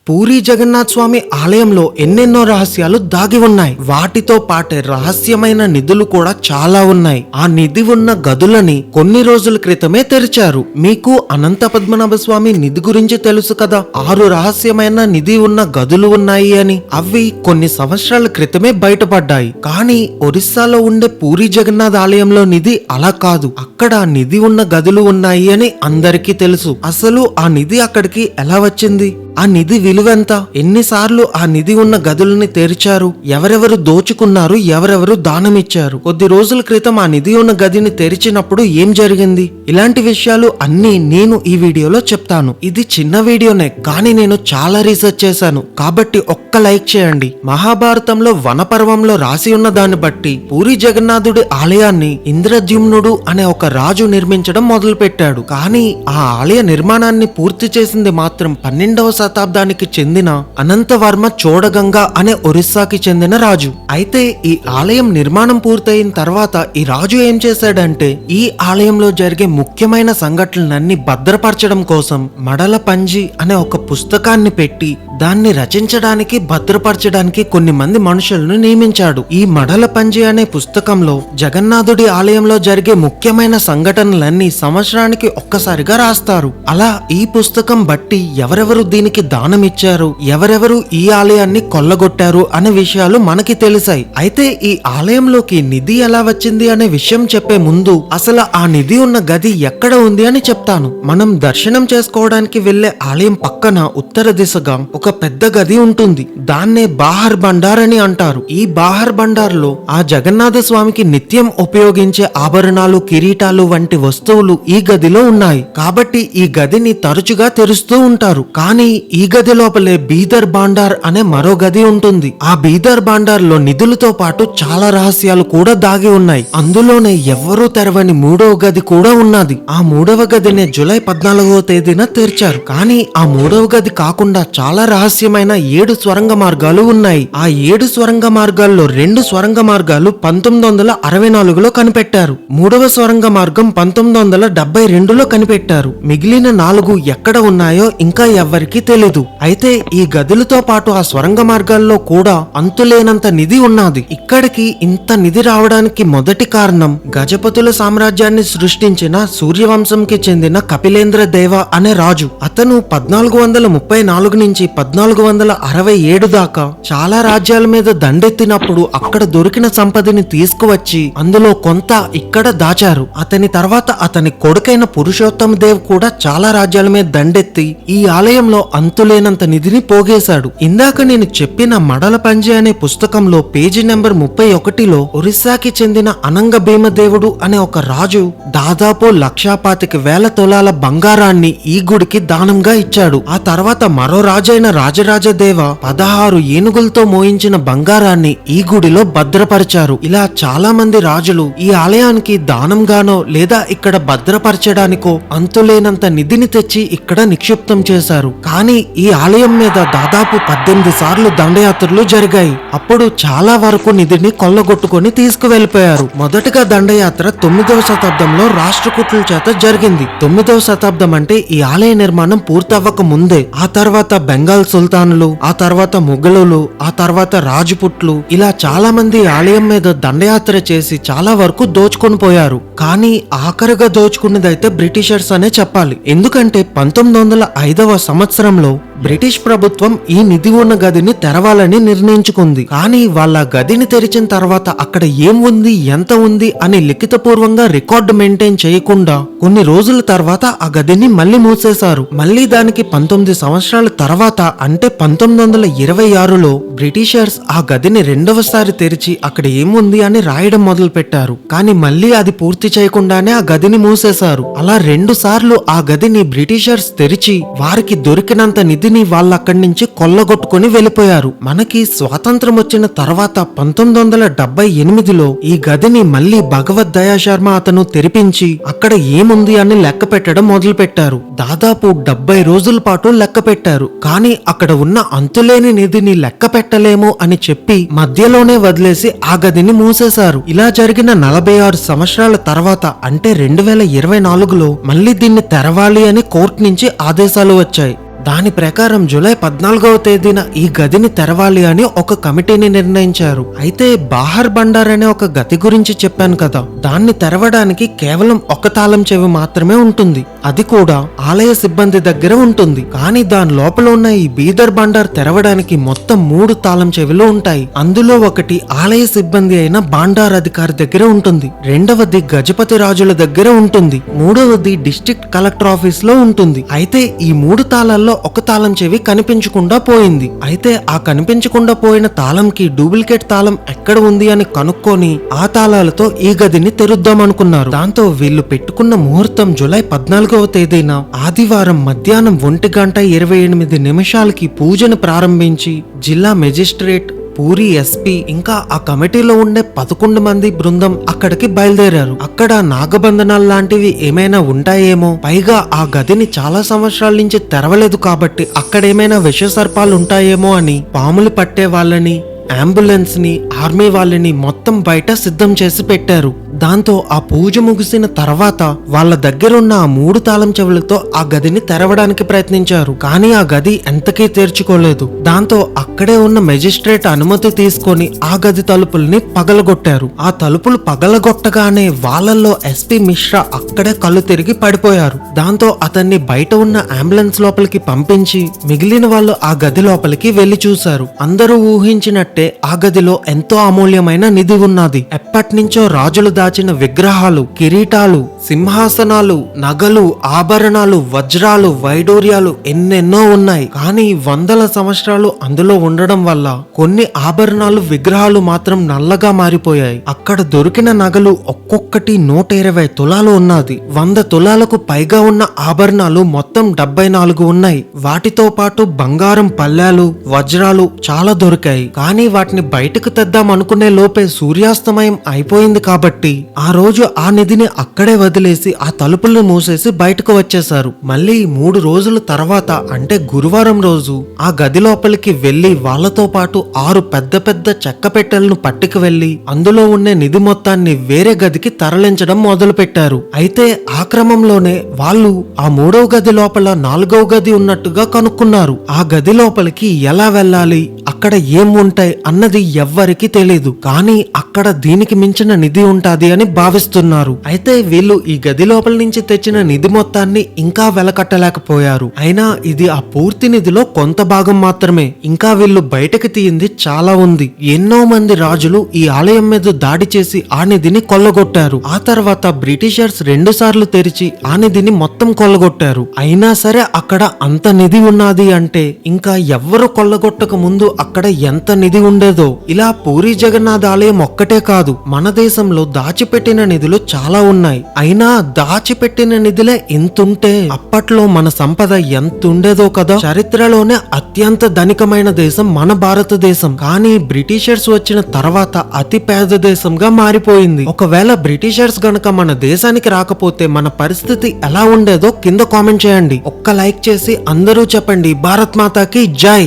పూరీ జగన్నాథ్ స్వామి ఆలయంలో ఎన్నెన్నో రహస్యాలు దాగి ఉన్నాయి. వాటితో పాటే రహస్యమైన నిధులు కూడా చాలా ఉన్నాయి. ఆ నిధి ఉన్న గదులని కొన్ని రోజుల క్రితమే తెరిచారు. మీకు అనంత పద్మనాభ స్వామి నిధి గురించి తెలుసు కదా, 6 రహస్యమైన నిధి ఉన్న గదులు ఉన్నాయి అని. అవి కొన్ని సంవత్సరాల క్రితమే బయటపడ్డాయి. కానీ ఒరిస్సాలో ఉండే పూరీ జగన్నాథ్ ఆలయంలో నిధి అలా కాదు. అక్కడ నిధి ఉన్న గదులు ఉన్నాయి అని అందరికీ తెలుసు. అసలు ఆ నిధి అక్కడికి ఎలా వచ్చింది, ఆ నిధి విలువెంత, ఎన్నిసార్లు ఆ నిధి ఉన్న గదులని తెరిచారు, ఎవరెవరు దోచుకున్నారు, ఎవరెవరు దానమిచ్చారు, కొద్ది రోజుల క్రితం ఆ నిధి ఉన్న గదిని తెరిచినప్పుడు ఏం జరిగింది, ఇలాంటి విషయాలు అన్ని నేను ఈ వీడియోలో చెప్తాను. ఇది చిన్న వీడియోనే, కానీ నేను చాలా రీసెర్చ్ చేశాను, కాబట్టి ఒక్క లైక్ చేయండి. మహాభారతంలో వనపర్వంలో రాసి ఉన్న దాన్ని బట్టి పూరీ జగన్నాథుడి ఆలయాన్ని ఇంద్రద్యుమ్నుడు అనే ఒక రాజు నిర్మించడం మొదలు పెట్టాడు. కానీ ఆ ఆలయ నిర్మాణాన్ని పూర్తి చేసింది మాత్రం 12వ శతాబ్దానికి చెందిన అనంతవర్మ చోడగంగ అనే ఒరిస్సాకి చెందిన రాజు. అయితే ఈ ఆలయం నిర్మాణం పూర్తయిన తర్వాత ఈ రాజు ఏం చేశాడంటే, ఈ ఆలయంలో జరిగే ముఖ్యమైన సంఘటనలన్నీ భద్రపరచడం కోసం మడల పంజి అనే ఒక పుస్తకాన్ని పెట్టి దాన్ని రచించడానికి భద్రపరచడానికి కొన్ని మంది మనుషులను నియమించాడు. ఈ మడల పంజి అనే పుస్తకంలో జగన్నాథుడి ఆలయంలో జరిగే ముఖ్యమైన సంఘటనలన్నీ సంవత్సరానికి ఒక్కసారిగా రాస్తారు. అలా ఈ పుస్తకం బట్టి ఎవరెవరు దీనికి దానం ఇచ్చారు, ఎవరెవరు ఈ ఆలయాన్ని కొల్లగొట్టారు అనే విషయాలు మనకి తెలిసాయి. అయితే ఈ ఆలయంలోకి నిధి ఎలా వచ్చింది అనే విషయం చెప్పే ముందు అసలు ఆ నిధి ఉన్న గది ఎక్కడ ఉంది అని చెప్తాను. మనం దర్శనం చేసుకోవడానికి వెళ్లే ఆలయం పక్కన ఉత్తర దిశగా ఒక పెద్ద గది ఉంటుంది. దాన్నే బాహర్ బండార్ అని అంటారు. ఈ బాహర్ బండార్ లో ఆ జగన్నాథ స్వామికి నిత్యం ఉపయోగించే ఆభరణాలు, కిరీటాలు వంటి వస్తువులు ఈ గదిలో ఉన్నాయి. కాబట్టి ఈ గదిని తరచుగా తెరుస్తూ ఉంటారు. కానీ ఈ గది లోపలే బీదర్ బాండార్ అనే మరో గది ఉంటుంది. ఆ బీదర్ బాండార్ లో నిధులతో పాటు చాలా రహస్యాలు కూడా దాగి ఉన్నాయి. అందులోనే ఎవ్వరూ తెరవని 3వ గది కూడా ఉన్నది. ఆ 3వ గదినే జూలై 14వ తేదీన తెరిచారు. కానీ ఆ 3వ గది కాకుండా చాలా రహస్యమైన 7 స్వరంగ మార్గాలు ఉన్నాయి. ఆ 7 స్వరంగ మార్గాల్లో 2 స్వరంగ మార్గాలు 1964లో కనిపెట్టారు. 3వ స్వరంగ మార్గం 1972లో కనిపెట్టారు. మిగిలిన 4 ఎక్కడ ఉన్నాయో ఇంకా ఎవ్వరికీ తెలీదు. అయితే ఈ గదులతో పాటు ఆ స్వరంగ మార్గాల్లో కూడా అంతులేనంత నిధి ఉన్నది. ఇక్కడికి ఇంత నిధి రావడానికి మొదటి కారణం గజపతుల సామ్రాజ్యాన్ని సృష్టించిన సూర్యవంశంకి చెందిన కపిలేంద్ర దేవ అనే రాజు. అతను 1434 నుంచి 1467 దాకా చాలా రాజ్యాల మీద దండెత్తినప్పుడు అక్కడ దొరికిన సంపదని తీసుకువచ్చి అందులో కొంత ఇక్కడ దాచారు. అతని తర్వాత అతని కొడుకైన పురుషోత్తమ దేవ్ కూడా చాలా రాజ్యాల మీద దండెత్తి ఈ ఆలయంలో అంతులేనంత నిధిని పోగేశాడు. ఇందాక నేను చెప్పిన మడల పంజి అనే పుస్తకంలో పేజీ నెంబర్ 31లో ఒరిస్సాకి చెందిన అనంగ భీమదేవుడు అనే ఒక రాజు దాదాపు 1,25,000 తులాల బంగారాన్ని ఈ గుడికి దానంగా ఇచ్చాడు. ఆ తర్వాత మరో రాజైన రాజరాజదేవ 16 ఏనుగులతో మోయించిన బంగారాన్ని ఈ గుడిలో భద్రపరిచారు. ఇలా చాలా మంది రాజులు ఈ ఆలయానికి దానంగానో లేదా ఇక్కడ భద్రపరచడానికో అంతులేనంత నిధిని తెచ్చి ఇక్కడ నిక్షిప్తం చేశారు. కానీ ఈ ఆలయం మీద దాదాపు 18 సార్లు దండయాత్రలు జరిగాయి. అప్పుడు చాలా వరకు నిధిని కొల్లగొట్టుకుని తీసుకువెళ్లిపోయారు. మొదటగా దండయాత్ర 9వ శతాబ్దంలో రాష్ట్రకూటుల చేత జరిగింది. 9వ శతాబ్దం అంటే ఈ ఆలయ నిర్మాణం పూర్తవ్వక ముందే. ఆ తర్వాత బెంగాల్ సుల్తానులు, ఆ తర్వాత ముఘలులు, ఆ తర్వాత రాజపుట్లు, ఇలా చాలా మంది ఆలయం మీద దండయాత్ర చేసి చాలా వరకు దోచుకొని పోయారు. కానీ ఆఖరిగా దోచుకున్నదైతే బ్రిటిషర్స్ అనే చెప్పాలి. ఎందుకంటే 1905వ సంవత్సరంలో బ్రిటిష్ ప్రభుత్వం ఈ నిధి ఉన్న గదిని తెరవాలని నిర్ణయించుకుంది. కానీ వాళ్ళ గదిని తెరిచిన తర్వాత అక్కడ ఏం ఉంది, ఎంత ఉంది అని లిఖితపూర్వంగా రికార్డు మెయింటైన్ చేయకుండా కొన్ని రోజుల తర్వాత ఆ గదిని మళ్ళీ మూసేశారు. మళ్ళీ దానికి 19 సంవత్సరాల తర్వాత అంటే 1926లో బ్రిటిషర్స్ ఆ గదిని రెండవసారి తెరిచి అక్కడ ఏముంది అని రాయడం మొదలు పెట్టారు. కానీ మళ్ళీ అది పూర్తి చేయకుండానే ఆ గదిని మూసేశారు. అలా 2 సార్లు ఆ గదిని బ్రిటిషర్స్ తెరిచి వారికి దొరికినంత నిధిని వాళ్ళు అక్కడి నుంచి కొల్లగొట్టుకుని వెళ్ళిపోయారు. మనకి స్వాతంత్రం వచ్చిన తర్వాత 1978లో ఈ గదిని మళ్ళీ భగవద్ దయా శర్మ అతను తెరిపించి అక్కడ ఏముంది అని లెక్క పెట్టడం మొదలు పెట్టారు. దాదాపు 70 రోజుల పాటు లెక్క పెట్టారు. కానీ అక్కడ ఉన్న అంతులేని నిధిని లెక్క పెట్టలేము అని చెప్పి మధ్యలోనే వదిలేసి ఆ గదిని మూసేశారు. ఇలా జరిగిన 46 సంవత్సరాల తర్వాత అంటే 2024లో మళ్ళీ దీన్ని తెరవాలి అని కోర్టు నుంచి ఆదేశాలు వచ్చాయి. దాని ప్రకారం జూలై 14వ తేదీన ఈ గదిని తెరవాలి అని ఒక కమిటీని నిర్ణయించారు. అయితే బాహర్ బండార్ అనే ఒక గది గురించి చెప్పాను కదా, దాన్ని తెరవడానికి కేవలం ఒక తాళం చెవి మాత్రమే ఉంటుంది. అది కూడా ఆలయ సిబ్బంది దగ్గర ఉంటుంది. కానీ దాని లోపల ఉన్న ఈ బీదర్ బండార్ తెరవడానికి మొత్తం 3 తాళం చెవిలు ఉంటాయి. అందులో ఒకటి ఆలయ సిబ్బంది అయిన బాండార్ అధికారి దగ్గర ఉంటుంది, రెండవది గజపతి రాజుల దగ్గర ఉంటుంది, మూడవది డిస్ట్రిక్ట్ కలెక్టర్ ఆఫీస్ లో ఉంటుంది. అయితే ఈ 3 తాళాల్లో ఒక తాళం చెవి కనిపించకుండా పోయింది. అయితే ఆ కనిపించకుండా పోయిన తాళంకి డూప్లికేట్ తాళం ఎక్కడ ఉంది అని కనుక్కొని ఆ తాళాలతో ఈ గదిని తెరుద్దాం అనుకున్నారు. దాంతో వీళ్ళు పెట్టుకున్న ముహూర్తం జూలై 14వ తేదీన ఆదివారం మధ్యాహ్నం 1:28 పూజను ప్రారంభించి జిల్లా మెజిస్ట్రేట్, పూరి ఎస్పీ ఇంకా ఆ కమిటీలో ఉండే 11 మంది బృందం అక్కడికి బయలుదేరారు. అక్కడ నాగబంధనాలు లాంటివి ఏమైనా ఉంటాయేమో, పైగా ఆ గదిని చాలా సంవత్సరాల నుంచి తెరవలేదు కాబట్టి అక్కడేమైనా విష సర్పాలు ఉంటాయేమో అని పాములు పట్టే వాళ్ళని, అంబులెన్స్ ని, ఆర్మీ వాళ్ళని మొత్తం బయట సిద్ధం చేసి పెట్టారు. దాంతో ఆ పూజ ముగిసిన తర్వాత వాళ్ళ దగ్గరున్న ఆ 3 తాళం చెవులతో ఆ గదిని తెరవడానికి ప్రయత్నించారు. కానీ ఆ గది ఎంతకీ తెరుచుకోలేదు. దాంతో అక్కడే ఉన్న మెజిస్ట్రేట్ అనుమతి తీసుకొని ఆ గది తలుపుల్ని పగలగొట్టారు. ఆ తలుపులు పగలగొట్టగానే వాళ్ళల్లో ఎస్పీ మిశ్రా అక్కడే కళ్ళు తిరిగి పడిపోయారు. దాంతో అతన్ని బయట ఉన్న అంబులెన్స్ లోపలికి పంపించి మిగిలిన వాళ్ళు ఆ గది లోపలికి వెళ్లి చూశారు. అందరూ ఊహించినట్టే ఆ గదిలో ఎంతో అమూల్యమైన నిధి ఉన్నది. ఎప్పటినుంచో రాజులు దాచిన విగ్రహాలు, కిరీటాలు, సింహాసనాలు, నగలు, ఆభరణాలు, వజ్రాలు, వైడూర్యాలు ఎన్నెన్నో ఉన్నాయి. కానీ వందల సంవత్సరాలు అందులో ఉండడం వల్ల కొన్ని ఆభరణాలు, విగ్రహాలు మాత్రం నల్లగా మారిపోయాయి. అక్కడ దొరికిన నగలు ఒక్కొక్కటి 120 తులాలు ఉన్నది. 100 తులాలకు పైగా ఉన్న ఆభరణాలు మొత్తం 74 ఉన్నాయి. వాటితో పాటు బంగారం పళ్ళాలు, వజ్రాలు చాలా దొరికాయి. కానీ వాటిని బయటకు తెద్దాం అనుకునే లోపే సూర్యాస్తమయం అయిపోయింది కాబట్టి ఆ రోజు ఆ నిధిని అక్కడే వదిలేసి ఆ తలుపులను మూసేసి బయటకు వచ్చేశారు. మళ్ళీ 3 రోజుల తర్వాత అంటే గురువారం రోజు ఆ గది లోపలికి వెళ్లి వాళ్లతో పాటు 6 పెద్ద పెద్ద చెక్క పెట్టెలను పట్టుకు వెళ్లి అందులో ఉండే నిధి మొత్తాన్ని వేరే గదికి తరలించడం మొదలు పెట్టారు. అయితే ఆ క్రమంలోనే వాళ్ళు ఆ 3వ గది లోపల 4వ గది ఉన్నట్టుగా కనుక్కున్నారు. ఆ గది లోపలికి ఎలా వెళ్ళాలి, అక్కడ ఏం ఉంటాయి అన్నది ఎవ్వరికి తెలీదు. కానీ అక్కడ దీనికి మించిన నిధి ఉంటాది అని భావిస్తున్నారు. అయితే వీళ్ళు ఈ గది లోపల నుంచి తెచ్చిన నిధి మొత్తాన్ని ఇంకా వెలకట్టలేకపోయారు. అయినా ఇది ఆ పూర్తి నిధిలో కొంత భాగం మాత్రమే. ఇంకా వీళ్ళు బయటకు తీయింది చాలా ఉంది. ఎన్నో మంది రాజులు ఈ ఆలయం మీద దాడి చేసి ఆ నిధిని కొల్లగొట్టారు. ఆ తర్వాత బ్రిటిషర్స్ 2 సార్లు తెరిచి ఆ నిధిని మొత్తం కొల్లగొట్టారు. అయినా సరే అక్కడ అంత నిధి ఉన్నది అంటే ఇంకా ఎవ్వరు కొల్లగొట్టక ముందు అక్కడ ఎంత నిధి ఉండేదో. ఇలా పూరి జగన్నాథ్ ఆలయం ఒక్కటే కాదు, మన దేశంలో దాచిపెట్టిన నిధులు చాలా ఉన్నాయి. అయినా దాచిపెట్టిన నిధులే ఇంతుంటే అప్పట్లో మన సంపద ఎంత ఉండేదో కదా. చరిత్రలోనే అత్యంత ధనికమైన దేశం మన భారతదేశం. కానీ బ్రిటిషర్స్ వచ్చిన తర్వాత అతి పేద దేశంగా మారిపోయింది. ఒకవేళ బ్రిటిషర్స్ గనక మన దేశానికి రాకపోతే మన పరిస్థితి ఎలా ఉండేదో కింద కామెంట్ చేయండి. ఒక్క లైక్ చేసి అందరూ చెప్పండి భారత్ మాతాకి జై.